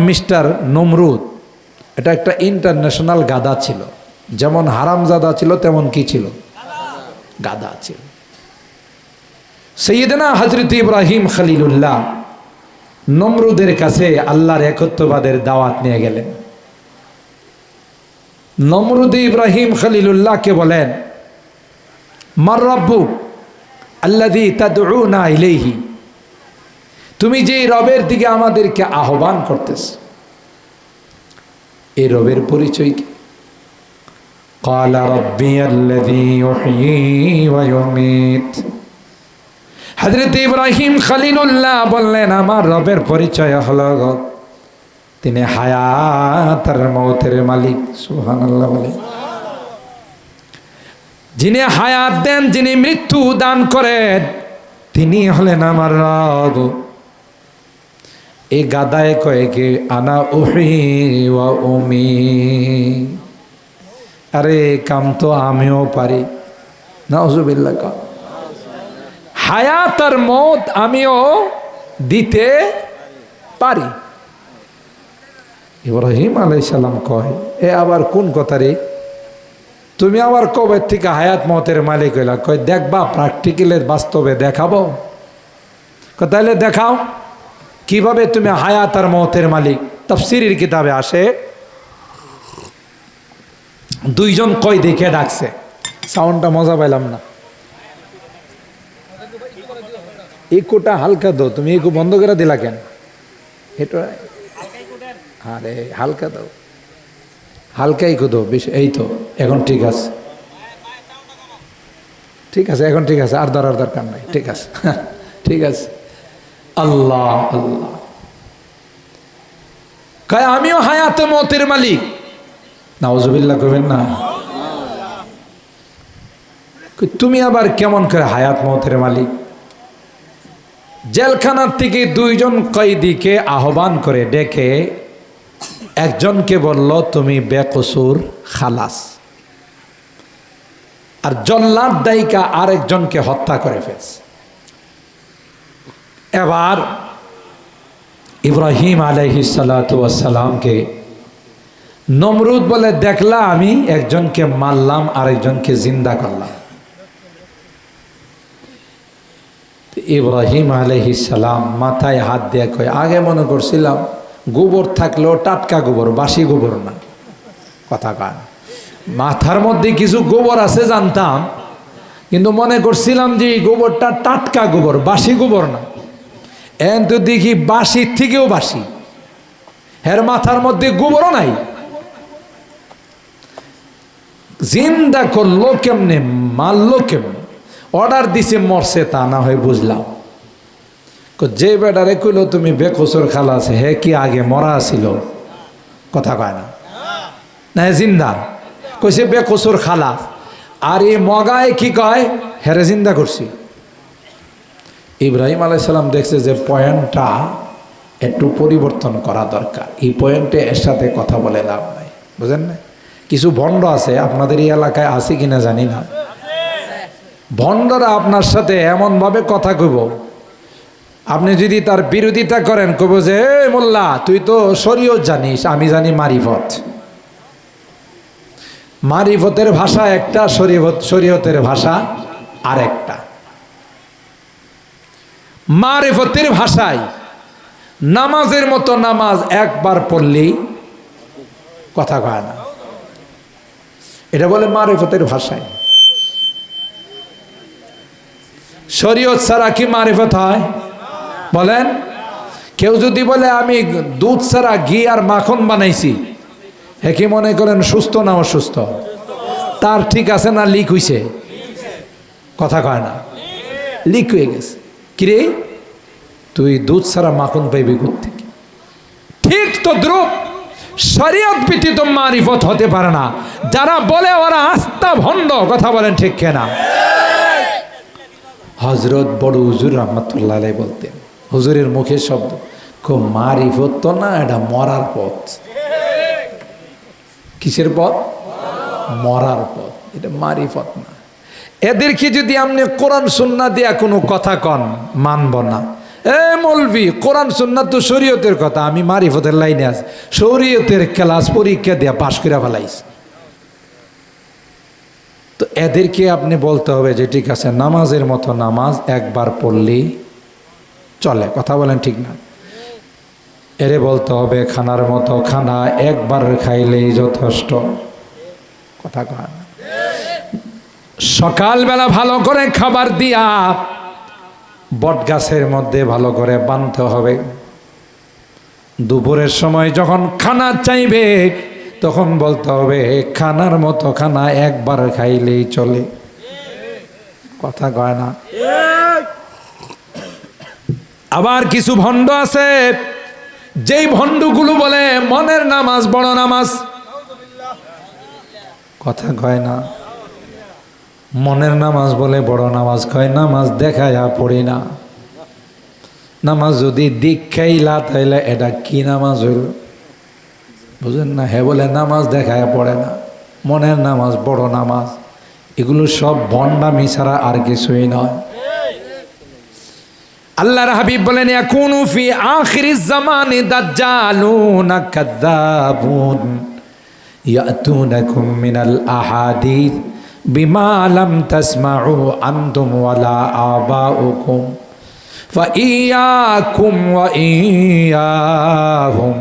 Mister নমরুদ এটা একটা international গাধা ছিল, যেমন হারামজাদা ছিল তেমন কি ছিল, গাধা ছিল। সাইয়েদনা হযরত ইব্রাহিম খলিলুল্লাহ নমরুদের কাছে আল্লাহর একত্ববাদের দাওয়াত নিয়ে গেলেন। নমরুদ ইব্রাহিম খলিলুল্লাহকে বলেন, মার রাব্বুক আল্লাযী তাদউনা ইলাইহি, তুমি যে রবের দিকে আমাদেরকে আহ্বান করতেছ এই রবের পরিচয় কি? ক্বালা রাব্বিয়াল্লাযী ইউহয়ী ওয়া ইউমীত। হযরত ইব্রাহিম খলিলুল্লাহ বললেন, আমার রবের পরিচয় হলো তিনি হায়াত আর মওতের মালিক। সুবহানাল্লাহ বলে, যিনি হায়াত দেন, যিনি মৃত্যু দান করেন, তিনি হলেন আমার রব। এই গাদায় কয়ে কি আনা উহয়ী ওয়া উমীত, আরে কাম তো আমিও পারি। নাউযুবিল্লাহ। হায়াত আর মওত আমিও দিতে পারি। ইব্রাহিম আলাইহিস সালাম কয়, এ আবার কোন কথা রে, তুমি আবার কবে থেকে হায়াত মওতের মালিক হইলা? কয় দেখবা প্র্যাকটিক্যালের বাস্তবে দেখাবো। তাহলে দেখাও কিভাবে তুমি হায়াত আর মওতের মালিক। তাফসীরের কিতাবে আসে দুইজন কয় দেখে ডাকছে, সাউন্ডটা মজা পাইলাম না, ইকোটা হালকা দাও, তুমি ইকো বন্ধ করে দিলা কেন? এটা আরে হালকা দাও, হালকা ইকো দাও বেশি। এই তো এখন ঠিক আছে, ঠিক আছে, এখন ঠিক আছে, আর ধরার দরকার নাই, ঠিক আছে ঠিক আছে। আল্লাহ আল্লাহ কয় আমিও হায়াতে মওতের মালিক। নাউযুবিল্লাহ কইবেন না। তুমি আবার কেমন করে হায়াত মওতের মালিক? জেলখানার থেকে দুইজন কয়েদিকে আহ্বান করে ডেকে একজনকে বলল তুমি বেকসুর খালাস, আর জল্লাদ দায়িকা আরেকজনকে হত্যা করে ফেলছে। এবার ইব্রাহিম আলাইহিস সালাতু ওয়াস সালামকে নমরুদ বলে, দেখলা আমি একজনকে মারলাম আরেকজনকে জিন্দা করলাম। ইব্রাহিম আলাইহিস সালাম মাথায় হাত দিয়ে কয়, আগে মনে করছিলাম গোবর থাকলেও টাটকা গোবর, বাসি গোবর না। কথা কয়, মাথার মধ্যে কিছু গোবর আছে জানতাম, কিন্তু মনে করছিলাম যে এই গোবরটা টাটকা গোবর, বাসি গোবর না। তো দেখি বাসির থেকেও বাসি, এর মাথার মধ্যে গোবরও নাই। জিন্দা করলো কেমনে, মারলো কেমনে? অর্ডার দিছে মরছে তা না হয় বুঝলাম। যে বেটারে কইলো তুমি বেকসুর খালাস, হে কি আগে মরা ছিল? কথা কয় না, না জিন্দা কইছে বেকসুর খালাস। আর এই মগায় কি কয়, হেরে জিন্দা করছি। ইব্রাহিম আলাইহিস সালাম দেখছে যে পয়েন্টটা একটু পরিবর্তন করা দরকার, এই পয়েন্টে এর সাথে কথা বলে লাভ নাই। বুঝেন না? কিছু ভণ্ড আছে, আপনাদের এই এলাকায় আছে কিনা জানি না, ভণ্ডরা আপনার সাথে এমনভাবে কথা কইব, আপনি যদি তার বিরোধিতা করেন কইব যে এই মোল্লা তুই তো শরীয়ত জানিস, আমি জানি মারিফত। মারিফতের ভাষা একটা, শরীয়তের ভাষা আরেকটা। মারিফতের ভাষায় নামাজের মতো নামাজ একবার পড়লেই কথা কয় না, এটা বলে মারিফতের ভাষায়। শরীয়ত ছাড়া কি মারিফত হয়? বলেন। কেউ যদি বলে আমি দুধ ছাড়া ঘি আর মাখন বানাইছি, হে কি মনে করেন সুস্থ না অসুস্থ? তার ঠিক আছে না লিক হইছে? কথা কয় না, লিক হয়ে গেছে। কিরে তুই দুধ ছাড়া মাখন পাইবি কোত্থেকে? ঠিক তো দ্রুপ শরীয়ত ব্যতীত মারিফত হতে পারে না। যারা বলে ওরা আস্থা ভণ্ড। কথা বলেন ঠিক কেনা? হজরত বড় হুজুর রহমতুল্লাহ আলাইহি বলতেন, হুজুরের মুখের শব্দ, খুব মারিফত তো না, এটা মরার পথ। কিসের পথ? মরার পথ, এটা মারিফত না। এদেরকে যদি আপনি কোরআন সুন্নাহ দিয়া কোনো কথা কন, মানব না। এ মৌলভি, কোরআন সুন্নাত তো শরীয়তের কথা, আমি মারিফতের লাইনে আছি, শরীয়তের ক্লাস পরীক্ষা দিয়া পাশ করে ফেলাইছি। তো এদেরকে আপনি বলতে হবে যে ঠিক আছে, নামাজের মতো নামাজ একবার পড়লেই চলে, কথা বলেন ঠিক না? এরে বলতে হবে খানার মতো খানা একবার খাইলেই যথেষ্ট, কথা কয়। সকালবেলা ভালো করে খাবার দিয়া বট গাছের মধ্যে ভালো করে বাঁধতে হবে। দুপুরের সময় যখন খানা চাইবে তখন বলতে হবে খানার মতো খানা একবার খাইলেই চলে, কথা কয় না? আবার কিছু ভণ্ড আছে, যেই ভণ্ডগুলো বলে মনের নামাজ বড় নামাজ, কথা কয় না? মনের নামাজ বলে বড় নামাজ, কয় নামাজ দেখায়া পড়ি না। নামাজ যদি দীক্ষাইলা তাইলে এটা কি নামাজ হইল, বুঝেন না? হে বলে নামাজ দেখায়া পড়ে না, মনের নামাজ বড় নামাজ। এগুলো সব ভণ্ডামি ছাড়া আর কিছুই নয়। আল্লাহর হাবিব বলেন ইয়াকুনু ফি আখিরিজ জামানি দাজ্জালুন কাযাবুন ইয়াতুনাকুম মিনাল আহাদিস বিমা লাম তাসমাউ আনতুম ওয়ালা আবাউকুম ফাইয়াকুম ওয়া ইয়াহুম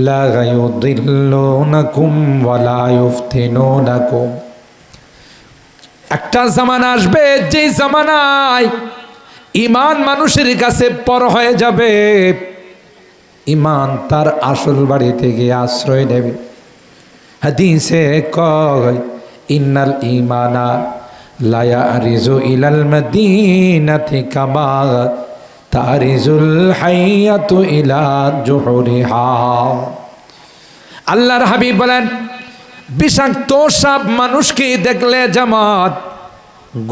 লা ইউদিল্লুনাকুম ওয়ালা ইফতিনুনাকুম। একটা জামানা আসবে যে জামানায় ইমান মানুষের কাছে পর হয়ে যাবে, ইমান তার আসল বাড়িতে গিয়ে আশ্রয় নেবে। হাদিসে কয় ইন্নাল ঈমানা লা ইয়ারিজু ইলাল মাদিনাতি কামা তারিজুল হাইয়াতু ইলা জুহুরিহা। আল্লাহর হাবিব বলেন বিষাক্ত সাপ মানুষকে দেখলে জামাত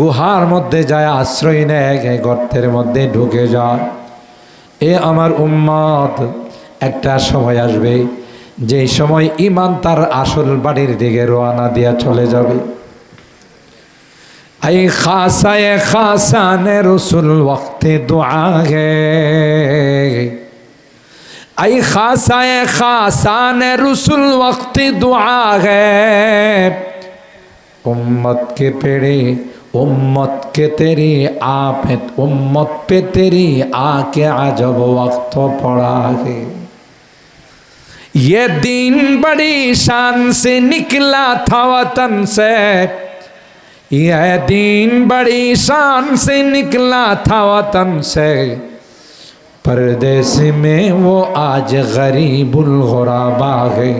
গুহার মধ্যে যায় আশ্রয় নেয়, গর্তের মধ্যে ঢুকে যায়। এ আমার উম্মত, একটা সময় আসবে যে সময় ইমান তার আসল বাড়ির দিকে রওনা দিয়া চলে যাবে। আই খাসায়ে খাসানে রসুল ওয়াক্তে দুআ হে, আই খাসায়ে খাসানে রসুল ওয়াক্তে দুআ হে। उम्मत के पेड़े उम्मत के तेरी आप है, उम्मत पे तेरी आके अजब वक्त पड़ा है। ये दिन बड़ी शान से निकला था वतन से, ये दिन बड़ी शान से निकला था वतन से, परदेस में वो आज गरीबुल गुराबा है,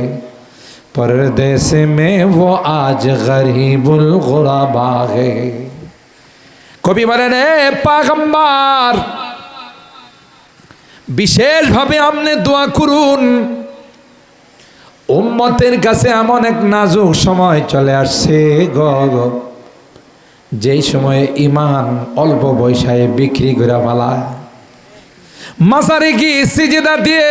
परदेस में वो आज गरीबुल गुराबा है। কবি বলেন এ পাগম্বার, বিশেষভাবে আপনি দোয়া করুন, উম্মতের কাছে এমন এক নাজুক সময় চলে আসছে গো, যেই সময়ে ইমান অল্প পয়সায় বিক্রি করে ফেলায়। মাজারে কি সিজদা দিয়ে,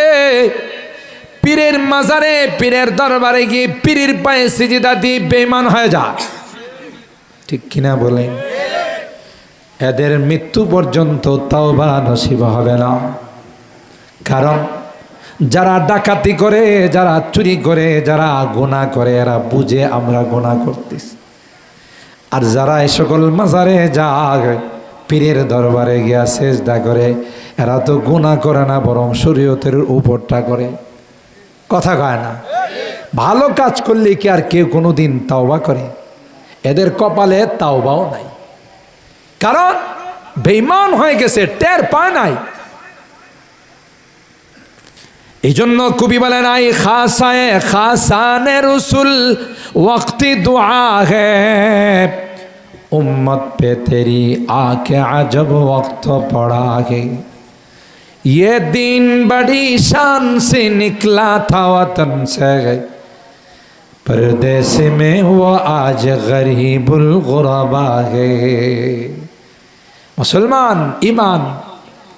পীরের মাজারে পীরের দরবারে গিয়ে পীরের পায়ে সিজদা দিয়ে বেঈমান হয়ে যায়, ঠিক কিনা বলেন? এদের মৃত্যু পর্যন্ত তাওবা নসিব হবে না। কারণ যারা ডাকাতি করে, যারা চুরি করে, যারা গুনাহ করে, এরা বুঝে আমরা গুনাহ করতেছি। আর যারা এই সকল মাজারে যায়, পীরের দরবারে গিয়া সেজদা করে, এরা তো গুনাহ করে না, বরং শরীয়তের উপরটা করে, কথা কয় না? ভালো কাজ করলে কি আর কেউ কোনোদিন তাওবা করে? এদের কপালে তাওবাও নাই, কারণ বেঈমান হয়ে গেছে, টের পায় নাই। এই জন্য কবি বলেন আই খাসায়ে খাসানে রসুল ওয়াক্তি দুআ হে, উম্মত पे तेरी आके अजब वक्त पड़ा है। ये दिन बड़ी शान से निकला था वतन से, परदेस में वो आज गरीबुल गुराबा है। মুসলমান ইমান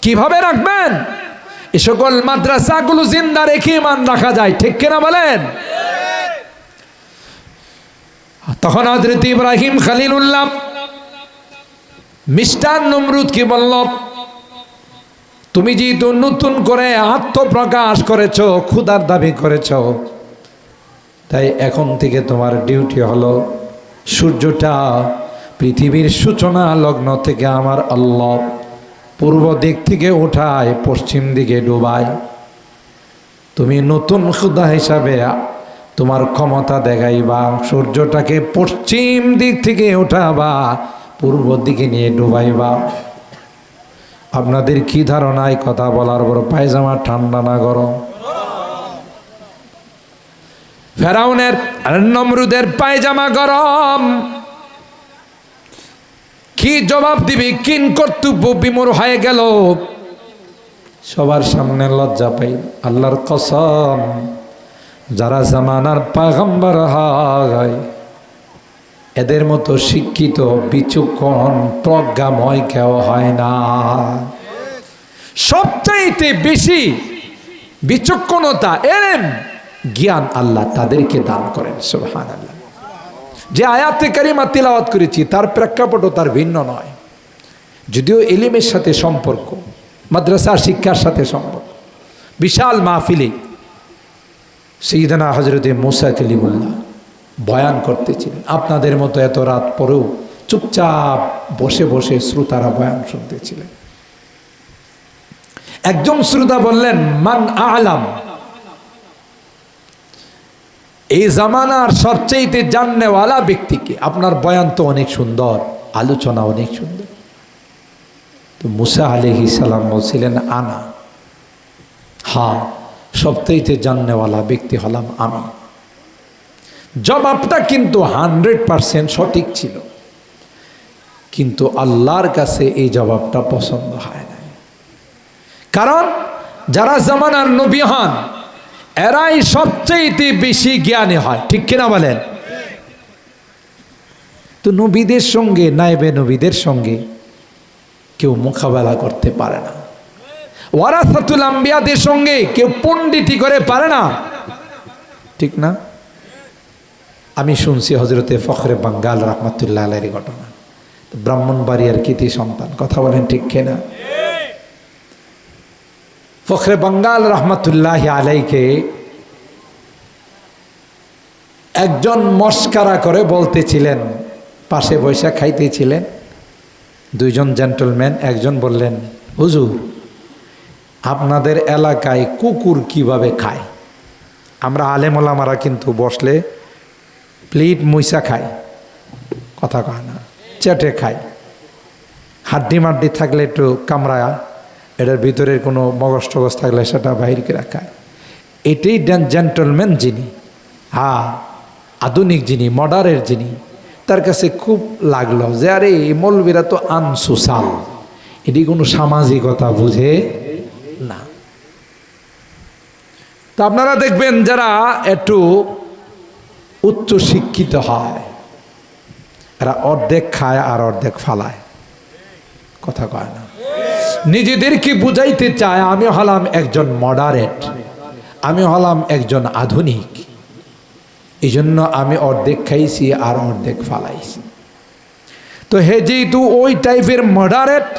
কিভাবে রাখবেন? এই সকল মাদ্রাসাগুলো জিন্দা রেখে ইমান রাখা যায়, ঠিক কিনা বলেন? তখন হযরত ইব্রাহিম খলিলুল্লাহ মিস্টার নমরুদ কি বলল, তুমি যেহেতু নতুন করে আত্মপ্রকাশ করেছো, ক্ষুধার দাবি করেছো, তাই এখন থেকে তোমার ডিউটি হলো সূর্যটা পৃথিবীর সূচনা লগ্ন থেকে আমার আল্লাহ পূর্ব দিক থেকে ওঠায় পশ্চিম দিকে ডুবায়। তুমি নতুন খোদা হিসাবে তোমার ক্ষমতা দেখাইবা, সূর্যটাকে পশ্চিম দিক থেকে ওঠাবা, পূর্ব দিকে নিয়ে ডুবাইবা। আপনাদের কি ধারণায় কথা বলার পর পায়জামা ঠান্ডা না গরম? ফেরাউনের আর নমরুদের পায়জামা গরম। কি জবাব দিবি? কিন কর্তব্য বিমূঢ় হয়ে গেল, সবার সামনে লজ্জা পাই। আল্লাহর কসম, যারা জামানার পয়গম্বর হয় এদের মতো শিক্ষিত বিচক্ষণ প্রজ্ঞাময় কেউ হয় না। সবচাইতে বেশি বিচক্ষণতা, এলেম, জ্ঞান আল্লাহ তাদেরকে দান করেন। সুবহানাল্লাহ। যে আয়াতে কারিমা তিলাওয়াত করেছি তার প্রেক্ষাপটও তার ভিন্ন নয়, যদিও ইলমের সাথে সম্পর্ক, মাদ্রাসা শিক্ষার সাথে সম্পর্ক। বিশাল মাহফিলে সাইয়েদনা হযরতে মুসা কালিমুল্লাহ বয়ান করতেছিলেন। আপনাদের মতো এত রাত পরেও চুপচাপ বসে বসে শ্রোতারা বয়ান শুনতেছিলেন। একজন শ্রোতা বললেন, মান আ'লাম, এই জামানার সবচেয়ে জাননেওয়ালা ব্যক্তিকে? আপনার বয়ান তো অনেক সুন্দর, আলোচনা অনেক সুন্দর। তো মুসা আলাইহিস সালাম বলছিলেন, আনা, হ্যাঁ, সবচেয়ে জাননেওয়ালা ব্যক্তি হলাম আমি। জবাবটা কিন্তু 100% সঠিক ছিল, কিন্তু আল্লাহর কাছে এই জবাবটা পছন্দ হয় না। কারণ যারা জামানার নবী হন এরাই সবচেয়ে বেশি জ্ঞানী হয়, ঠিক কিনা বলেন? তো নবীদের সঙ্গে, নায়েবে নবীদের সঙ্গে কেউ মোকাবেলা করতে পারে না। ওয়ারাসাতুল আম্বিয়াদের সঙ্গে কেউ পণ্ডিতি করে পারে না, ঠিক না? আমি শুনছি হযরতে ফখরে বাঙ্গাল রহমাতুল্লাহ আলাইহির ঘটনা। ব্রাহ্মণবাড়িয়ার কৃতি সন্তান, কথা বলেন ঠিক কিনা? ফখরে বাঙ্গাল রহমাতুল্লাহ আলাইকে একজন মস্কারা করে বলতেছিলেন, পাশে বৈশা খাইতেছিলেন দুইজন জেন্টলম্যান। একজন বললেন, হুজুর, আপনাদের এলাকায় কুকুর কিভাবে খায়? আমরা আলেম ওলামারা কিন্তু বসলে প্লেট মুইসা খাই, কথা কয় না, চেটে খাই। হাড্ডি মাড্ডি থাকলে একটু কামড়ায়া, এটার ভিতরের কোনো মগজ টগজ থাকলে সেটা বাহির করে খায়। এটাই জেন্টলম্যান যিনি, হ্যাঁ, আধুনিক যিনি, মডার্নের যিনি, তার কাছে খুব লাগলো যে আরে এই মৌলবীরা তো আনসোশাল, এটি কোনো সামাজিকতা বুঝে না। তো আপনারা দেখবেন যারা একটু উচ্চ শিক্ষিত হয় এরা অর্ধেক খায় আর অর্ধেক ফালায়, কথা কয় না। নিজেদেরকে বুঝাইতে চায় আমি হলাম একজন মডারেট, আমি হলাম একজন আধুনিক, এই জন্য আমি অর্ধেক খাইছি আর অর্ধেক ফালাইছি। তো হে যেহেতু ওই টাইপের মডারেট,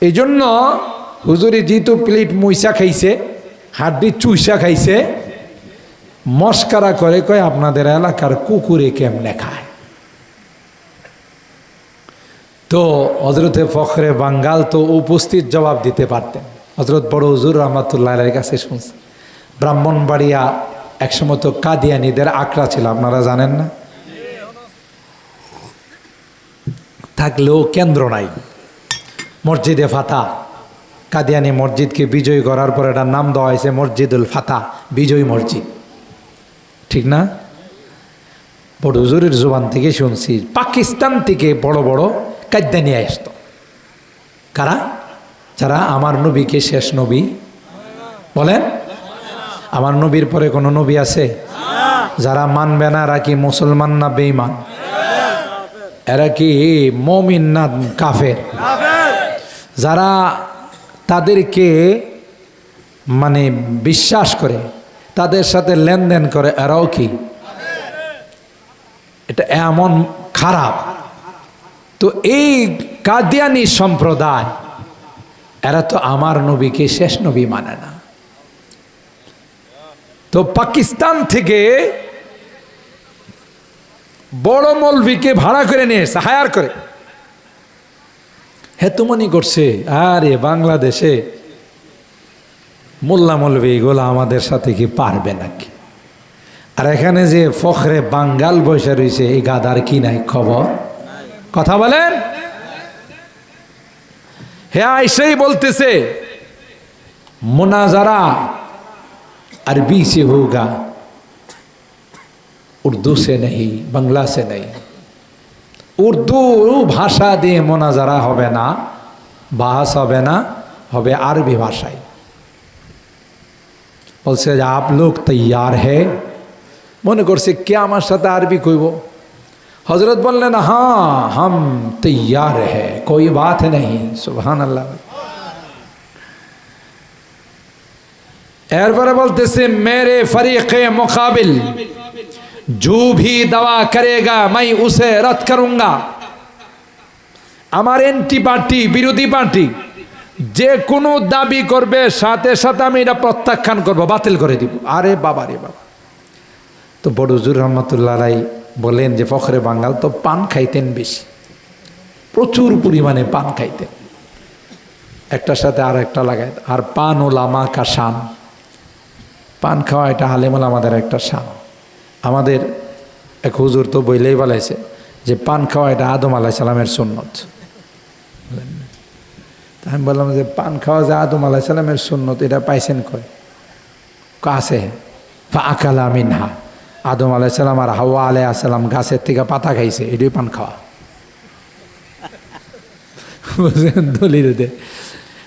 এই জন্য হুজুরি যেহেতু প্লেট মুইসা খাইছে, হাড্ডি চুইসা খাইছে, মস্কারা করে কয় আপনাদের এলাকার কুকুরে কেমনে খায়। তো হযরতে ফখরে বাঙ্গাল তো উপস্থিত জবাব দিতে পারতেন। হযরত বড় হুজুর রহমাতুল্লাহ আলাইহির কাছে শুনছেন। ব্রাহ্মণবাড়িয়া একসময় তো কাদিয়ানীদের আকড়া ছিল, আপনারা জানেন না? থাকলেও কেন্দ্র নাই, মসজিদে ফাতা। কাদিয়ানী মসজিদকে বিজয় করার পর এটার নাম দেওয়া হয়েছে মসজিদুল ফাতা, বিজয় মসজিদ, ঠিক না? বড় হুজুরের জবান থেকে শুনছি পাকিস্তান থেকে বড় বড় কাদ্যানি আসতো। কারা? যারা আমার নবীকে শেষ নবী বলেন। আমার নবীর পরে কোনো নবী আছে? যারা মানবে না এরা কি মুসলমান না বেঈমান? এরা কি মুমিন না কাফের? যারা তাদেরকে মানে বিশ্বাস করে, তাদের সাথে লেনদেন করে, এরাও কি? এটা এমন খারাপ। তো এই কাদিয়ানী সম্প্রদায় এরা তো আমার নবীকে শেষ নবী মানে না। তো পাকিস্তান থেকে বড় মৌলভীকে ভাড়া করে নিয়ে এসে হায়ার করে হেতুমনি করছে, আরে বাংলাদেশে মোল্লা মৌলভী এগুলো আমাদের সাথে কি পারবে নাকি? আর এখানে যে ফখরে বাঙ্গাল বসে রয়েছে, এই গাদার কি নাই খবর? কথা বলেন। হে আইসেই বলতেছে मुनाजरा अरबी से होगा, उर्दू से नहीं, बांग्ला से नहीं। उर्दू भाषा दिए मुनाजरा होबे ना, बाहस होबे ना, होबे अरबी भाषाई। बोलছে যে आप लोग तैयार है? মনে করছে কে আমার সাথে আরবি কইব। হযরত বললেন हाँ हम तैयार है, कोई बात नहीं। सुभान अल्लाह। एरपर बोलते मेरे फरीक़े मुकाबिल जो भी दवा करेगा मैं उसे रद्द करूंगा। আমার এন্টি পার্টি, বিরোধী পার্টি যে কোনো দাবি করবে সাথে সাথে আমি এটা প্রত্যাখ্যান করব, বাতিল করে দিব। আরে বাবা রে বাবা। তো বড় হুজুর রহমাতুল্লাহ আলাইহি বলেন যে ফখরে বাঙ্গাল তো পান খাইতেন বেশি, প্রচুর পরিমাণে পান খাইতেন, একটার সাথে আর একটা লাগাই। আর পান ওলামা কা শান, পান খাওয়া এটা আলেমুল আমাদের একটা শান। আমাদের এক হুজুর তো বইলেই বলাইছে যে পান খাওয়া এটা আদম আলাইহিস সালামের সুন্নত। আমি বললাম যে পান খাওয়া যে আদম আলাইহিস সালামের সুন্নত, এটা পাইছেন কই? কাছে ফাআকালা মিনহা, আদম আলাইহিস সালাম আর হাওয়া আলাইহিস সালাম গাছের থেকে পাতা খাইছে, এটাই পান খাওয়া। বুঝলেন দলিল দে।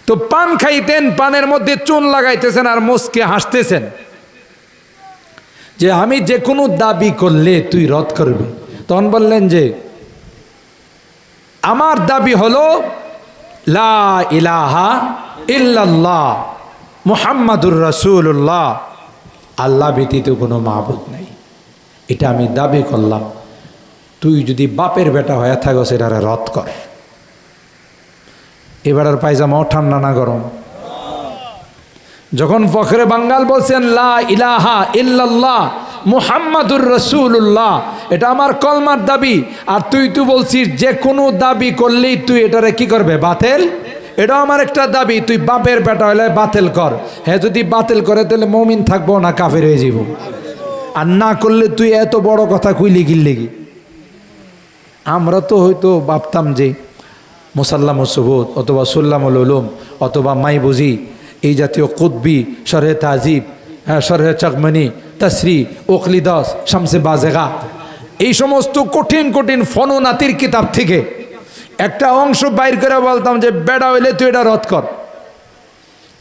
তো পান খাইতেন, পানের মধ্যে চুন লাগাইতেছেন আর মুস্কে হাসতেছেন যে আমি যে কোনো দাবি করলে তুই রদ করবি। তখন বললেন যে আমার দাবি হলো লা ইলাহা ইল্লাল্লাহ মুহাম্মাদুর রাসূলুল্লাহ, আল্লাহ ব্যতীত কোনো মাবুদ নাই, এটা আমি দাবি করলাম। তুই যদি বাপের বেটা হয়ে থাকো সেটা রদ কর। এবার আর পায়জামা ঠান্ডা না গরম? যখন ফখরে বাঙ্গাল বলছেন লা ইলাহা ইল্লাল্লাহ মুহাম্মাদুর রাসূলুল্লাহ, এটা আমার কলমার দাবি, আর তুই বলছিস যে কোনো দাবি করলেই তুই এটারে কি করবে? বাতিল। এটা আমার একটা দাবি, তুই বাপের বেটা হলে বাতিল কর। হ্যাঁ, যদি বাতিল করে তাহলে মুমিন থাকবো না কাফের হয়ে যাব। আর না করলে তুই এত বড় কথা কইলি গিল্লেগি। আমরা তো হয়তো ভাবতাম যে মুসাল্লামুস সুবুত অথবা সুল্লামুল উলুম অথবা মাইবুজি, এই জাতীয় কুতবি, শরহে তাজিব, শরহে চাকমানি, তসরি, ওকলিদাস, শামসে বাজেগা, এই সমস্ত কঠিন কঠিন ফনোনাতির কিতাব থেকে একটা অংশ বাইর করে বলতাম যে বেড়া হইলে তুই এটা রদ কর।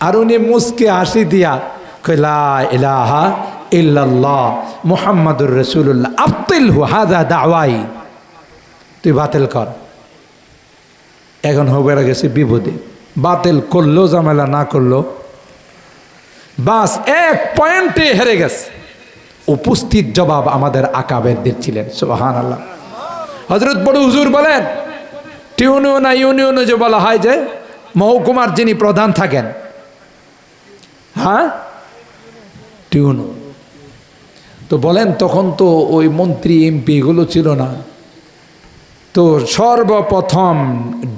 আর উনি মুস্কে হাসি দিয়া লা ইলাহা ইল্লাল্লাহ মুহাম্মাদুর রাসূলুল্লাহ আবতিলহু হাযা দাওয়াই, তুই বাতিল কর। এখন হবে গেছে বিপদে, বাতিল করলো ঝামেলা, না করলো বাস এক পয়েন্টে হেরে গেছে। উপস্থিত জবাব আমাদের আকাবেরদের ছিলেন। সুবহানাল্লাহ। হযরত বড় হুজুর বলেন ইউনিয়নে যে বলা হয় যে মহকুমার যিনি প্রধান থাকেন, হ্যাঁ টিউনো, তো বলেন তখন তো ওই মন্ত্রী এমপি এগুলো ছিল না। তো সর্বপ্রথম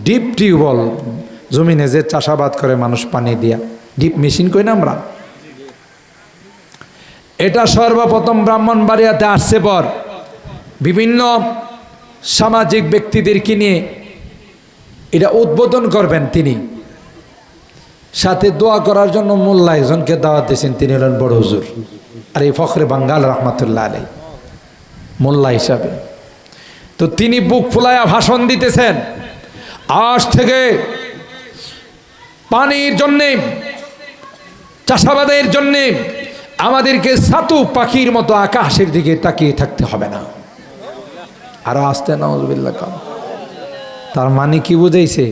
ডিপ টিউবওয়েল, জমিনে যে চাষাবাদ করে মানুষ পানি দিয়া, ডিপ মেশিন কই না আমরা, এটা সর্বপ্রথম ব্রাহ্মণবাড়িয়াতে আসছে। পর বিভিন্ন সামাজিক ব্যক্তিদেরকে নিয়ে এটা উদ্বোধন করবেন তিনি, সাথে দোয়া করার জন্য মোল্লা একজনকে দাওয়াত দিয়েছেন, তিনি হলেন বড় হুজুর। আর এই ফখরে বাঙ্গাল রহমাতুল্লাহ আলাইহি মোল্লা হিসাবে, তো তিনি বুক ফুলায়া ভাষণ দিতেছেন, আজ থেকে পানির জন্যে, চাষাবাদের জন্যে আমাদেরকে সাতু পাখির মতো আকাশের দিকে তাকিয়ে থাকতে হবে না। আর আসতে নাউজুবিল্লাহ কাম। তার মানে কি বুঝাইছে?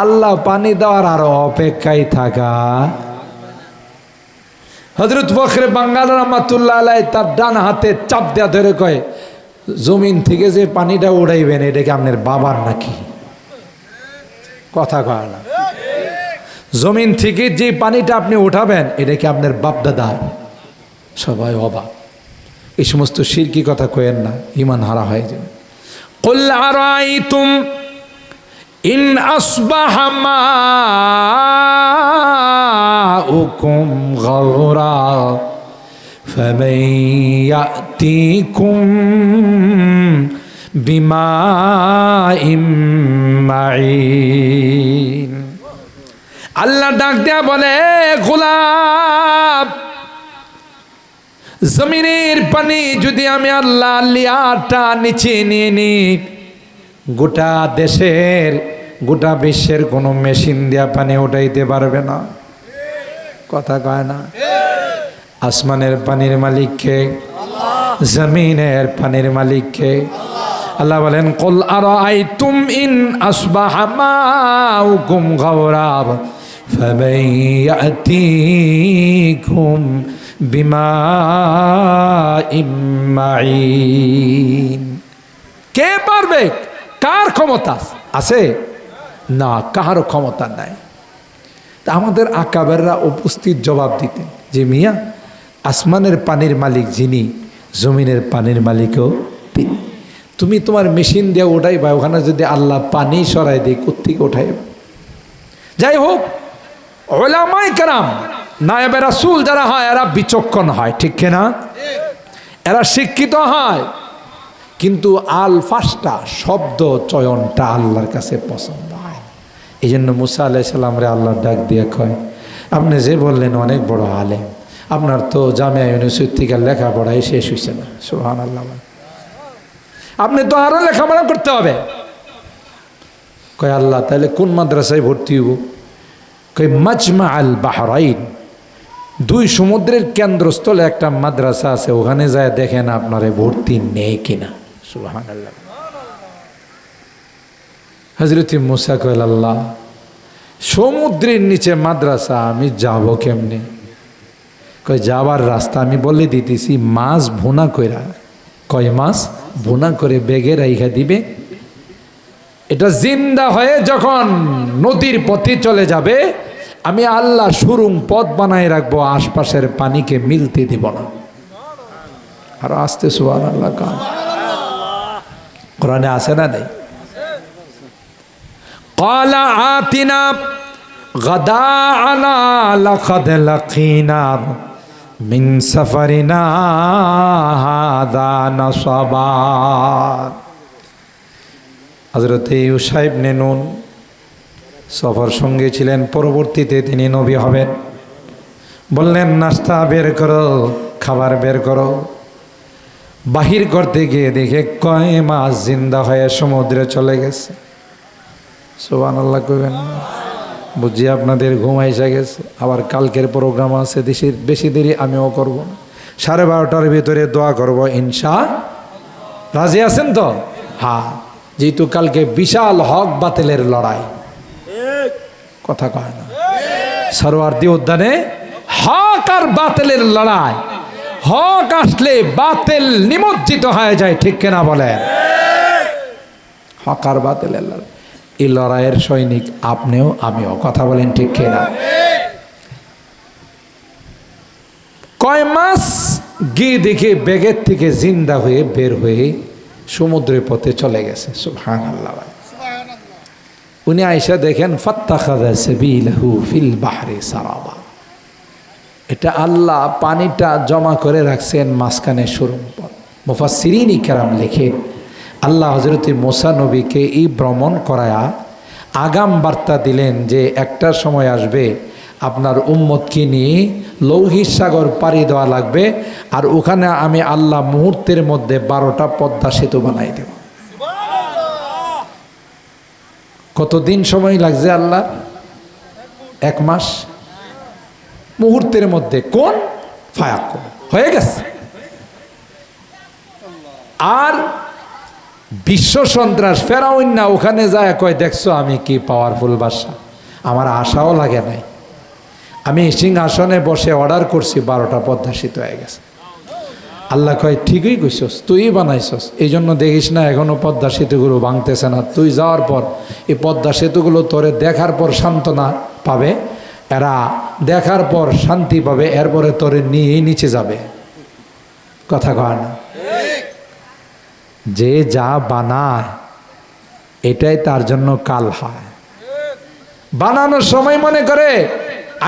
আল্লাহ পানি দেওয়ার আর অপেক্ষায় থাকা। হযরত ফখরে বাঙ্গাল রহমাতুল্লাহ আলাইহি তার ডান হাতে চাপ দেয়া ধরে কয়, জমিন থেকে যে পানিটা উড়াইবেন এটা কি আপনার বাবার নাকি? কথা কয় না। জমিন থেকে যে পানিটা আপনি উঠাবেন এটা কি আপনার বাপদাদা? সবাই অবাক। এই সমস্ত শিরকি কথা কয়েন না, ইমান হারা হয়ে যাবে। কুল আরাইতুম ইন আসবাহা মাউকুম গাওরা ফামান ইয়াতিকুম বিমাইম মাইন। আল্লাহ ডাক দেয়া বলে, গোলাপ, জমিনের পানি যদি আমি আল্লাহ লিয়াটা নিচে নিয়ে নি, গোটা দেশের গোটা বিশ্বের কোনো মেশিন দিয়া পানি উঠাইতে পারবে না। কথা কয় না? আসমানের পানির মালিক কে? জমিনের পানির মালিক কে? আল্লাহ বলেন, কুল আরাআইতুম ইন আসবাহা মাউকুম গাওরা ফামান ইয়াতিকুম বিমাইম মাইন। কে পারবে? কার ক্ষমতা আছে? না, কারো ক্ষমতা নাই। তা আমাদের আকাবেররা উপস্থিত জবাব দিতেন যে মিয়া, আসমানের পানির মালিক যিনি, জমিনের পানির মালিকও তিনি। তুমি তোমার মেশিন দিয়ে উঠাইবা, ওখানে যদি আল্লাহ পানি সরাই দেয় কোত্থেকে উঠাইবা? যাই হোক, উলামায়ে কেরাম, নায়েবে রাসূল যারা হয় এরা বিচক্ষণ হয়, ঠিক কিনা? এরা শিক্ষিত হয়, কিন্তু আলফাসটা শব্দ চয়নটা আল্লাহর কাছে পছন্দ হয়। এই জন্য মুসা আলাইহিস সালাম রে আল্লাহ ডাক দিয়ে কয়, আপনি যে বললেন অনেক বড় আলেম, আপনার তো জামিয়া ইউনিভার্সিটি থেকে লেখাপড়াই শেষ হয়েছে না। সুবহানাল্লাহ। আপনি তো আরো লেখাপড়া করতে হবে। কয় আল্লাহ, তাহলে কোন মাদ্রাসায় ভর্তি হইব? কয় মাজমা আল বাহরাইন, দুই সমুদ্রের কেন্দ্রস্থলে একটা মাদ্রাসা আছে, ওখানে যায় দেখেন আপনারে ভর্তি নেই কিনা। সুবহানাল্লাহ। হযরত মুসা কয়, আল্লাহ, সমুদ্রের নিচে মাদ্রাসা, আমি যাব কেমনে? কয় যাবার রাস্তা আমি বলে দিতেছি, মাছ ভুনা কইরা। কয় মাছ ভুনা করে বেগে রাইখা দিবে, এটা জিন্দা হয়ে যখন নদীর পথে চলে যাবে, আমি আল্লাহ সুরুং পথ বানায় রাখবো, আশপাশের পানিকে মিলতে দিব না। আর আস্তে সুবহানাল্লাহ কান কোরআনে আছে না নেই? ক্বালা আতিনা গাদাআনা লাকাদ লাকিনা মিন সাফারিনা হাযা নাসাবা। হযরত ইউশা ইবনে নুন সফর সঙ্গে ছিলেন, পরবর্তীতে তিনি নবী হবেন। বললেন, নাস্তা বের করো, খাবার বের করো। বাহির করতে গিয়ে দেখে কয় মাছ জিন্দা হয়ে সমুদ্রে চলে গেছে। সুবহানাল্লাহ কইবেন। বুঝি আপনাদের ঘুম আইসা গেছে, আবার কালকের প্রোগ্রাম আছে, দেশের বেশি দেরি আমিও করব না। 12:30টার ভিতরে দোয়া করব ইনশাআল্লাহ। রাজি আছেন তো? হ্যাঁ, যেহেতু কালকে বিশাল হক বাতিলের লড়াই। কথা কয় না? সরোয়ার্দী উদ্যানে হক আর বাতিলের লড়াই। হক আসলে বাতিল নিমজ্জিত হয়ে যায়, ঠিক কিনা বলেন? হক আর বাতিলের লড়াই, এই লড়াইয়ের সৈনিক আপনিও আমিও। কথা বলেন ঠিক কিনা? কয় মাস গিয়ে দেখে ব্যাগের থেকে জিন্দা হয়ে বের হয়ে সমুদ্রের পথে চলে গেছে। সুবহানাল্লাহ। উনি আইসা দেখেন ফাত্তাখাযা সাবিলাহু ফিল বাহরি সারাবা, এটা আল্লাহ পানিটা জমা করে রাখছেন মাঝখানে সুরুং পথ। মুফাসসিরিন ইকরাম লেখেন, আল্লাহ হযরত মুসা নবীকে এই ভ্রমণ করায়া আগাম বার্তা দিলেন যে একটা সময় আসবে আপনার উম্মতকে নিয়ে লৌহিত সাগর পাড়ি দেওয়া লাগবে, আর ওখানে আমি আল্লাহ মুহূর্তের মধ্যে 12টা পদ্মা সেতু বানাই দেব। কতদিন সময় লাগছে আল্লাহ? 1 মাস। মুহূর্তের মধ্যে কোন ফায়াকুন হয়ে গেছে। আর বিশ্ব সন্ত্রাস ফেরাউন না ওখানে যায় কয়, দেখছো আমি কি পাওয়ারফুল বাদশা, আমার আশাও লাগে নাই, আমি সিংহাসনে বসে অর্ডার করছি 12টা পদ্মা সেতু হয়ে গেছে। আল্লাহ কয়, ঠিকই কইছস, তুই বানাইছস, এই জন্য দেখিস না এখনো পদ্মা সেতুগুলো ভাঙতেছে না। তুই যাওয়ার পর এই পদ্মা সেতুগুলো তোরে দেখার পর সান্ত্বনা পাবে, এরা দেখার পর শান্তি পাবে, এরপরে তোরে নিয়েই নিচে যাবে। কথা কয় না? যে যা বানায় এটাই তার জন্য কাল হয়। বানানোর সময় মনে করে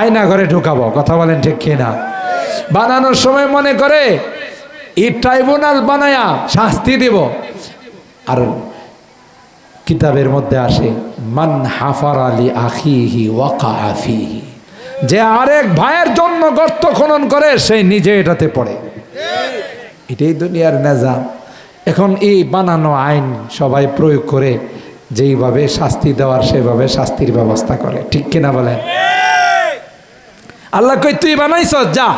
আয়না ঘরে ঢুকাবো, কথা বলেন ঠিক কিনা? বানানোর সময় মনে করে এই ট্রাইব্যুনাল বানায়া শাস্তি দেব। আর কিতাবের মধ্যে আসে মান হাফার আলী আখিহি ওয়াকা আফিহি, যে আরেক ভাইয়ের জন্য গর্ত খনন করে সে নিজে এটাতে পড়ে। এটাই দুনিয়ার নিজাম। এখন এই বানানো আইন সবাই প্রয়োগ করে যেইভাবে শাস্তি দেওয়ার সেভাবে শাস্তির ব্যবস্থা করে, ঠিক কিনা বলেন? আল্লাহ কই তুই বানাইছ, যা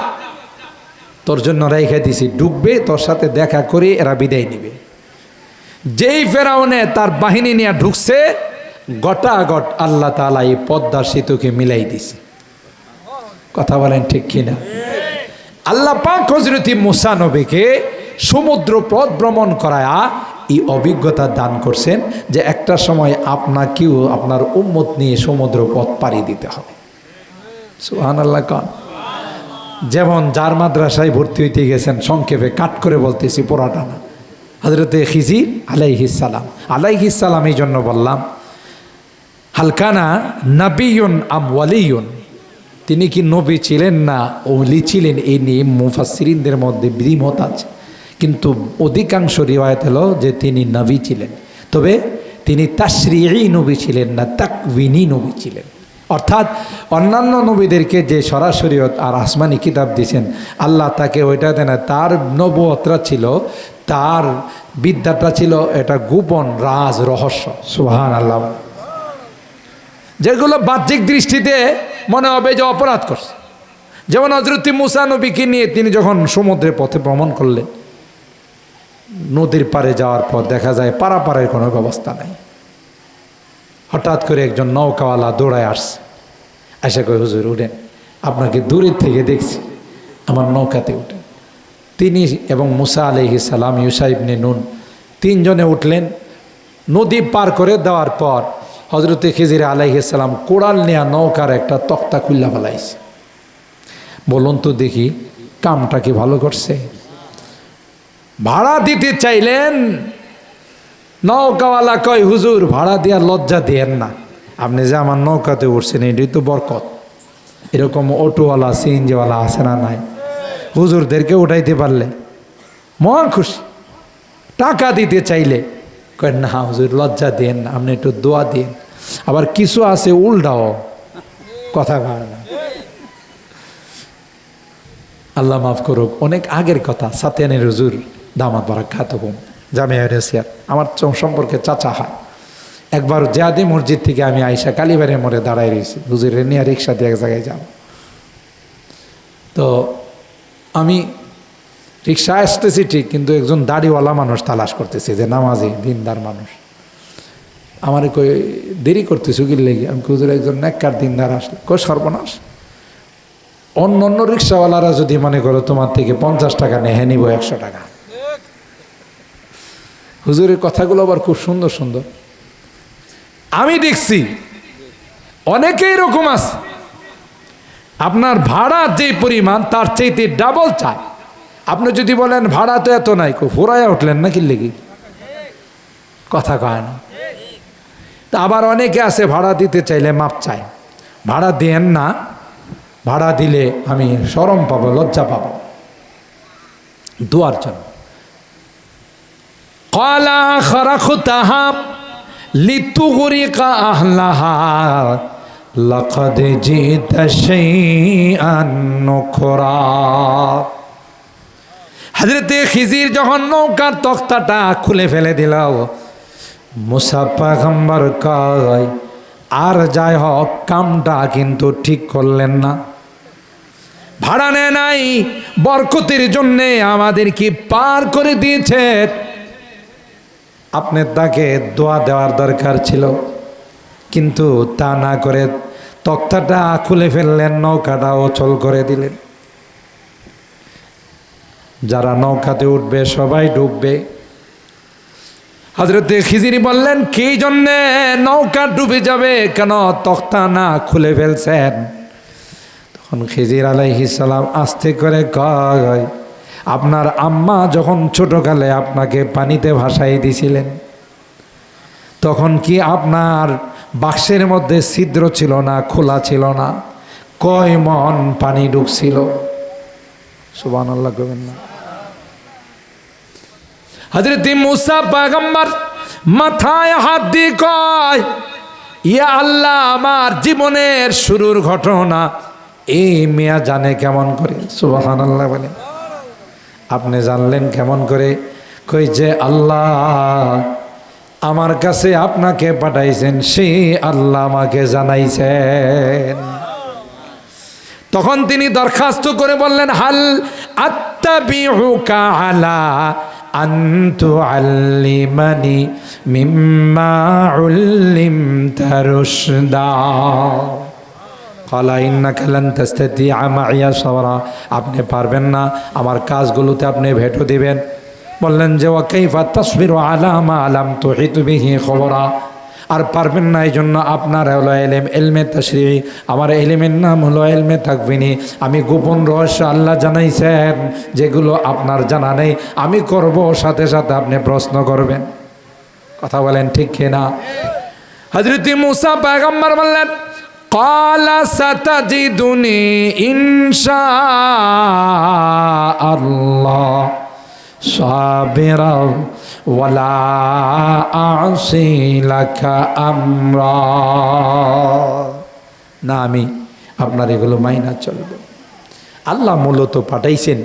তোর জন্য রেখে দিছি, ডুববে, তোর সাথে দেখা করে এরা বিদায় নিবে। যেই ফেরাউনে তার বাহিনী নিয়ে ঢুকছে, গটাগট আল্লাহ তাআলা এই পদ্মা সেতুকে মিলাই দিছে। কথা বলেন ঠিক কিনা? আল্লাহ পাক হযরত মুসা নবীকে সমুদ্র পথ ভ্রমণ করায়া এই অভিজ্ঞতা দান করছেন যে একটা সময় আপনাকেও আপনার উম্মত নিয়ে সমুদ্র পথ পাড়ি দিতে হবে। সুবহানাল্লাহ। কান যেমন যার মাদ্রাসায় ভর্তি হইতে গেছেন, সংক্ষেপে কাট করে বলতেছি, পোড়াটা না, হযরতে খিজির আলাইহিস সালাম। আলাইহিস সালাম এই জন্য বললাম, হালকানা নাবিয়ুন আম ওয়ালিয়ুন, তিনি কি নবী ছিলেন না ওলি ছিলেন, এই নিয়ে মুফাসসিরিনদের মধ্যে দ্বিমত আছে, কিন্তু অধিকাংশ রিওয়ায়াত হলো যে তিনি নবী ছিলেন। তবে তিনি তাশরিঈ নবী ছিলেন না, তাকউইনি নবী ছিলেন। অর্থাৎ অন্যান্য নবীদেরকে যে সরাসরিয়ত আর আসমানি কিতাব দিয়েছেন, আল্লাহ তাকে ওইটা দেন, তার নবুয়তটা ছিল, তার বিদ্যাটা ছিল এটা গোপন রাজ রহস্য। সুবহানাল্লাহ। যেগুলো বাহ্যিক দৃষ্টিতে মনে হবে যে অপরাধ করছে, যেমন হযরত মুসা নবীকে নিয়ে তিনি যখন সমুদ্রের পথে ভ্রমণ করলেন, নদীর পাড়ে যাওয়ার পর দেখা যায় পারাপারের কোনো ব্যবস্থা নাই। হঠাৎ করে একজন নৌকাওয়ালা দৌড়ায় আসছে, আশা করি হুজুর উঠেন, আপনাকে দূরের থেকে দেখছি, আমার নৌকাতে উঠেন। তিনি এবং মুসা আলাইহিস সালাম, ইউশা ইবনে নুন, তিনজনে উঠলেন। নদী পার করে দেওয়ার পর হযরতে খিজির আলাইহিস সালাম কোড়াল নেয়া নৌকার একটা তক্তা খুল্লা ফেলাইছে। বলুন তো দেখি, কামটা কি ভালো করছে? ভাড়া দিতে চাইলেন, নৌকাওয়ালা কয় হুজুর ভাড়া দেওয়ার লজ্জা দিয়েন না, আপনি যে আমার নৌকাতে উঠছেন এটাই তো বরকত। এরকম অটোওয়ালা সিএনজিওয়ালা আছে না নাই? হুজুরদেরকে উঠাইতে পারলে মহা খুশি। টাকা দিতে চাইলে কয় না হুজুর লজ্জা দিয়েন না, আপনি একটু দোয়া দিন। আবার কিছু আছে উল্টাও, কথা কয় না। আল্লাহ মাফ করুক, অনেক আগের কথা। সাতিয়ানের হুজুর দামাত বারাকাতুহুম জামিয়া রাসিয়াত আমার সম্পর্কে চাচা হয়। একবার জিয়াদি মসজিদ থেকে আমি আইসা কালীবাড়ির মোড়ে দাঁড়াই রয়েছি, হুজুরের নিয়ে রিক্সা দিয়ে এক জায়গায় যাব। তো আমি রিক্সা আসতেছি ঠিক, কিন্তু একজন দাড়িওয়ালা মানুষ তালাশ করতেছে, যে নামাজি দিনদার মানুষ। আমার কই দেরি করতেছি কি লেগে? আমি হুজুর একজন নেককার দিনদার আসলে। কই সর্বনাশ, অন্য অন্য রিক্সাওয়ালারা যদি মনে করো তোমার থেকে 50 টাকা নেহে নিব 100 টাকা। হুজুরের কথাগুলো আবার খুব সুন্দর সুন্দর। আমি দেখছি অনেকেই এরকম আছে, আপনার ভাড়া যে পরিমাণ তার চাইতে ডাবল চায়। আপনি যদি বলেন ভাড়া তো এত নাই, ফুরাইয়া উঠলেন না কি লেগে? কথা কয় না। তা আবার অনেকে আছে ভাড়া দিতে চাইলে মাপ চায়, ভাড়া দেন না, ভাড়া দিলে আমি শরম পাবো, লজ্জা পাবো। দোয়ার জন্য ক্বালা খারাখতাহা লিতুগরিকা আহলাহা লাকাদ জিতা শাইআন নুকরা। হযরতে খিজির যখন নৌকার তক্তাটা খুলে ফেলে দিল, মুসা পয়গম্বর কয় আর যাই হোক কামটা কিন্তু ঠিক করলেন না। ভাড়া নেয় নাই, বরকতের জন্যে আমাদেরকে পার করে দিয়েছে। আপনার তাকে দোয়া দেওয়ার দরকার ছিল, কিন্তু তা না করে তক্তাটা খুলে ফেললেন, নৌকাটা অচল করে দিলেন। যারা নৌকাতে উঠবে সবাই ডুববে। হযরতে খিজির বললেন কি জন্যে নৌকা ডুবে যাবে কেন? তক্তা না খুলে ফেলছেন। খিজির আলাইহিস সালাম আস্তে করে কয়, আপনার আম্মা যখন ছোটকালে আপনাকে পানিতে ভাসাই দিছিলেন তখন কি আপনার বাক্সের মধ্যে ছিদ্র ছিল না, খোলা ছিল না? কয় মন পানি ঢুকছিল? সুবহানাল্লাহ কইবেন না? হযরত মুসা পয়গম্বর মাথায় হাত দিয়ে কয়, ইয়া আল্লাহ, আমার জীবনের শুরুর ঘটনা এই মিয়া জানে কেমন করে? সুবহানাল্লাহ বলেন। আপনি জানলেন কেমন করে? কই যে আল্লাহ আমার কাছে আপনাকে পাঠাইছেন, সেই আল্লাহ আমাকে জানাইছেন। তখন তিনি দরখাস্ত করে বললেন, হাল আত্তাবিউকা আলা আন তুআল্লিমানি মিম্মা উল্লিমতা রুশদা। ক্বালা ইন্নাকা লান তাস্তাতিআ মাইয়া সাবরা। আপনি পারবেন না, আমার কাজগুলোতে আপনি ভেটো দিবেন। বললেন যে ওয়া কাইফা তাসবিরু আলা মা লাম তুহিত বিহি খবরা। আর পারবেন না, এই জন্য আপনার হলো এলমে তাশরিঈ, আমার এলিমের নাম হলো এলমে তাকবিনী। আমি গোপন রহস্য আল্লাহ জানাইছেন যেগুলো আপনার জানা নেই, আমি করব, সাথে সাথে আপনি প্রশ্ন করবেন। কথা বলেন ঠিক কিনা? হযরত মুসা পয়গম্বর বললেন, ক্বালা সাতাজিদুনি ইনশাআল্লাহ সাবিরা ওয়ালা আ'সি লাকা আমরা। না, আমি আপনার এগুলো মাইনা চলব। আল্লাহ মূলত পাঠাইছেন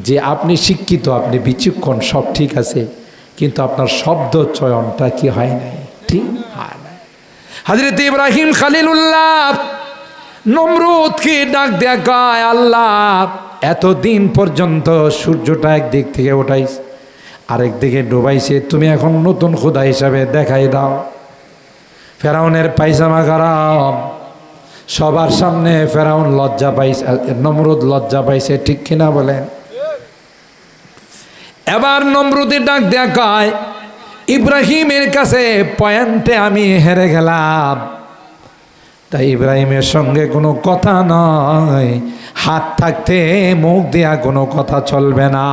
যে আপনি শিক্ষিত, আপনি বিচক্ষণ, সব ঠিক আছে, কিন্তু আপনার শব্দ চয়নটা কি হয় নাই? ঠিক হয় নাই। হযরত ইব্রাহিম খলিলুল্লাহ নমরুদকে ডাক দেয়া কয়, আল্লাহ এতদিন পর্যন্ত সূর্যটা একদিক থেকে উঠাইছে, আরেক দিকে ডুবাইছে, তুমি এখন নতুন খোদা হিসাবে দেখাই দাও। ফেরাউনের পায়জামা গরম, সবার সামনে ফেরাউন লজ্জা পাইছে, নমরুদ লজ্জা পাইছে, ঠিক কিনা বলেন? এবার নমরুদের ডাক দেয়া কয়, ইব্রাহিমের কাছে পয়েন্টে আমি হেরে গেলাম, তাই ইব্রাহিমের সঙ্গে কোনো কথা নয়, হাত থাকতে মুখ দেয়া কোনো কথা চলবে না।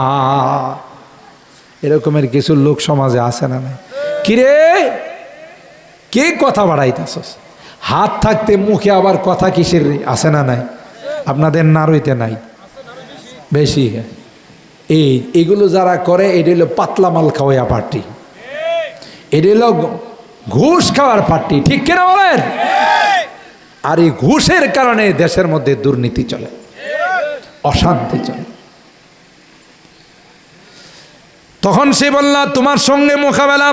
এরকমের কিছু লোক সমাজে আছে না? নাই? কিরে, কে কথা বাড়াইতেছস? হাত থাকতে মুখে আবার কথা কিসের? আছে না নাই? আপনাদের নারইতে নাই বেশি। এইগুলো যারা করে, এটা হলো পাতলা মাল খাওয়া পার্টি, এটা হলো ঘুষ খাওয়ার পার্টি, ঠিক কিনা বলেন? আর এই ঘুষের কারণে দেশের মধ্যে দুর্নীতি চলে, অশান্তি চলে। তখন সে বলল, তোমার সঙ্গে মোকাবেলা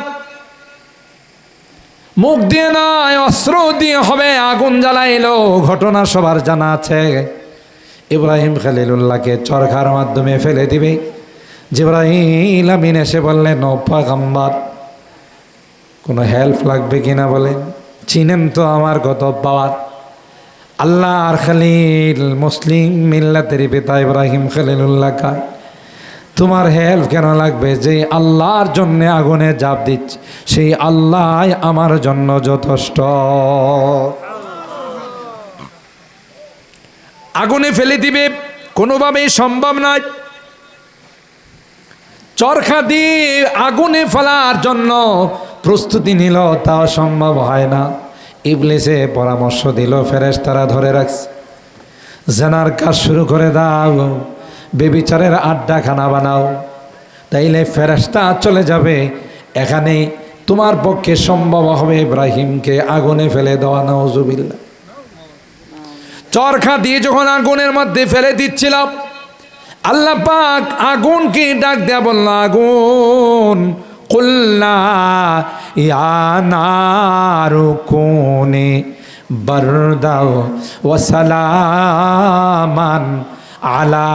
মুখ দিয়ে নয়, অস্ত্র দিয়ে হবে। আগুন জ্বালাইলো, ঘটনা সবার জানা আছে। ইব্রাহিম খলিলুল্লাহকে চরখার মাধ্যমে ফেলে দিবে। জিবরাইল আমিন এসে বললেন, ও পয়গম্বর, কোনো হেল্প লাগবে কিনা বলেন? চিনেন তো আমার কত পাওয়ার। আল্লাহর খলিল, মুসলিম মিল্লাতের পিতা ইব্রাহিম খলিলুল্লাহ কয়, তোমার হেল্প কেন লাগবে? যে আল্লাহর জন্য আগুনে ঝাঁপ দিচ্ছে, সেই আল্লাহ আমার জন্য যথেষ্ট। আগুনে ফেলে দিবে কোনোভাবেই সম্ভব নয়। চরখা দিয়ে আগুনে ফেলার জন্য প্রস্তুতি নিল, তাও সম্ভব হয় না। ইবলিসে পরামর্শ দিল, ফেরেশতারা ধরে রাখছে, জানার কাজ শুরু করে দাও, বেবিচারের আড্ডাখানা বানাও, তাইলে ফেরেশতা চলে যাবে। এখানে তোমার পক্ষে সম্ভব হবে ইব্রাহিমকে আগুনে ফেলে দেওয়া। নাউজুবিল্লাহ। চরখা দিয়ে যখন আগুনের মধ্যে ফেলে দিচ্ছিল, আল্লাহ পাক আগুনকে ডাক দেয়া বলল, আগুন, কুল্লা ইয়া নারু কুনি বারদাও ওয়া সালামান আলা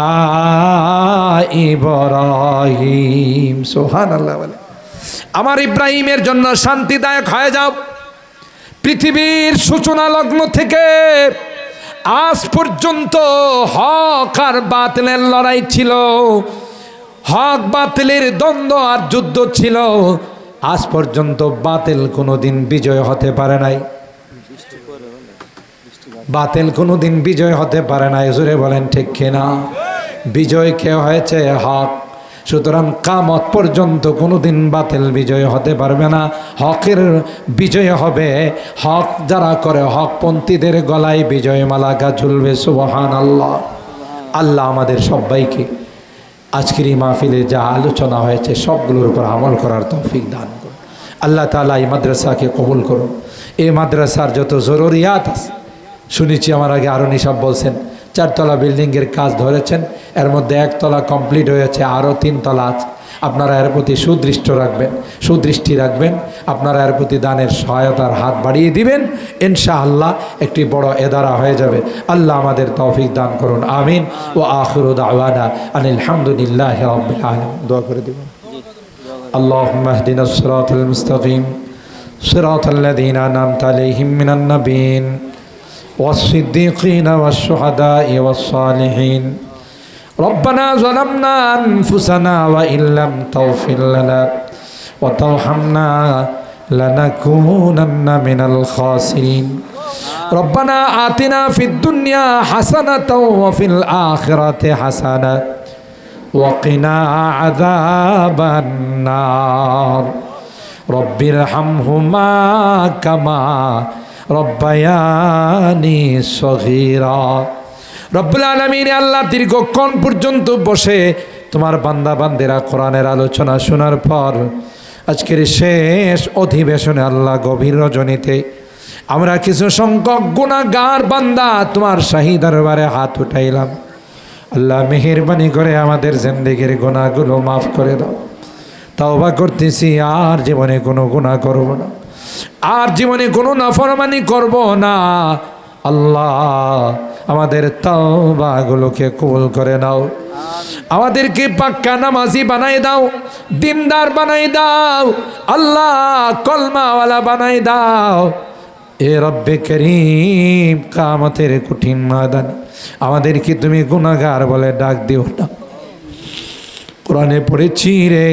ইব্রাহিম। সুবহানাল্লাহ বলে, আমার ইব্রাহিমের জন্য শান্তিদায়ক হয়ে যাও। পৃথিবীর সূচনা লগ্ন থেকে আজ পর্যন্ত হক আর বাতিলের লড়াই ছিল, হক বাতিলের দ্বন্দ্ব আর যুদ্ধ ছিল। আজ পর্যন্ত বাতিল কোনোদিন বিজয় হতে পারে নাই। বাতিল কোনোদিন বিজয় হতে পারে না। জোরে বলেন ঠিক কিনা? বিজয় কে হয়েছে? হক। সুতরাং কিয়ামত পর্যন্ত কোনোদিন বাতিল বিজয় হতে পারবে না, হকের বিজয় হবে। হক যারা করে, হকপন্থীদের গলায় বিজয় মালাকা ঝুলবে। সুবহানাল্লাহ। আল্লাহ আমাদের সবাইকে আজকের এই মাহফিলে যা আলোচনা হয়েছে সবগুলোর উপর আমল করার তৌফিক দান করুন। আল্লাহ তাআলা এই মাদ্রাসাকে কবুল করুন। এই মাদ্রাসার যত জরুরিয়াত আছে, শুনেছি আমার আগে আরও নিসাব বলছেন 4 তলা বিল্ডিংয়ের কাজ ধরেছেন, এর মধ্যে 1 তলা কমপ্লিট হয়েছে, আরও 3 তলা আছে। আপনারা এর প্রতি সুদৃষ্টি রাখবেন। আপনারা এর প্রতি দানের সহায়তার হাত বাড়িয়ে দিবেন, ইনশাআল্লাহ একটি বড় এদারা হয়ে যাবে। আল্লাহ আমাদের তৌফিক দান করুন। আমিন। ও আখিরু দাওয়ানা আনিল হামদুলিল্লাহি রাব্বিল আলামিন। দোয়া করে দিবেন। আল্লাহুম্মা ইহদিনাস সিরাতাল মুস্তাকিম সিরাতাল লাযীনা আন'আমতা আলাইহিম মিনান নাবিয়্যিন والصديقين والشهداء والصالحين ربنا ظلمنا أنفسنا وإن لم تغفر لنا وترحمنا لنكونن من الخاسرين ربنا آتنا في الدنيا حسنة وفي الآخرة حسنة وقنا عذاب النار رب ارحمهما كما রব্বায়ানি সগীরা। রব্বুল আলামিন আল্লাহ দীর্ঘক্ষণ পর্যন্ত বসে তোমার বান্দা বান্দিরা কোরআনের আলোচনা শোনার পর আজকের শেষ অধিবেশনে আল্লাহ গভীর রজনীতে আমরা কিছু সংখ্যক গুনাহগার বান্দা তোমার শাহী দরবারে হাত উঠাইলাম। আল্লাহ মেহেরবানি করে আমাদের জিন্দেগির গুনাহগুলো মাফ করে দাও। তওবা করতেছি, আর জীবনে কোনো গুনাহ করব না, আর জীবনে কোনো নাফরমানি করব না। আল্লাহ আমাদের তওবাগুলোকে কবুল করে নাও, আমাদেরকে পাক্কা নামাজি বানাই দাও, দিনদার বানাই দাও, আল্লাহ কলমাওয়ালা বানাই দাও। এ রব্বে করিম, কিয়ামতের কঠিন ময়দানে আমাদেরকে তুমি গুনাহগার বলে ডাক দিও না। কোরআনে পড়েছি রে,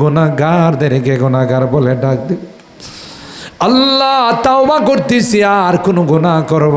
গুনাহগারদেরকে গুনাহগার বলে ডাক দিও। আল্লাহ তাওবা করতেছি, আর কোনো গুনাহ করব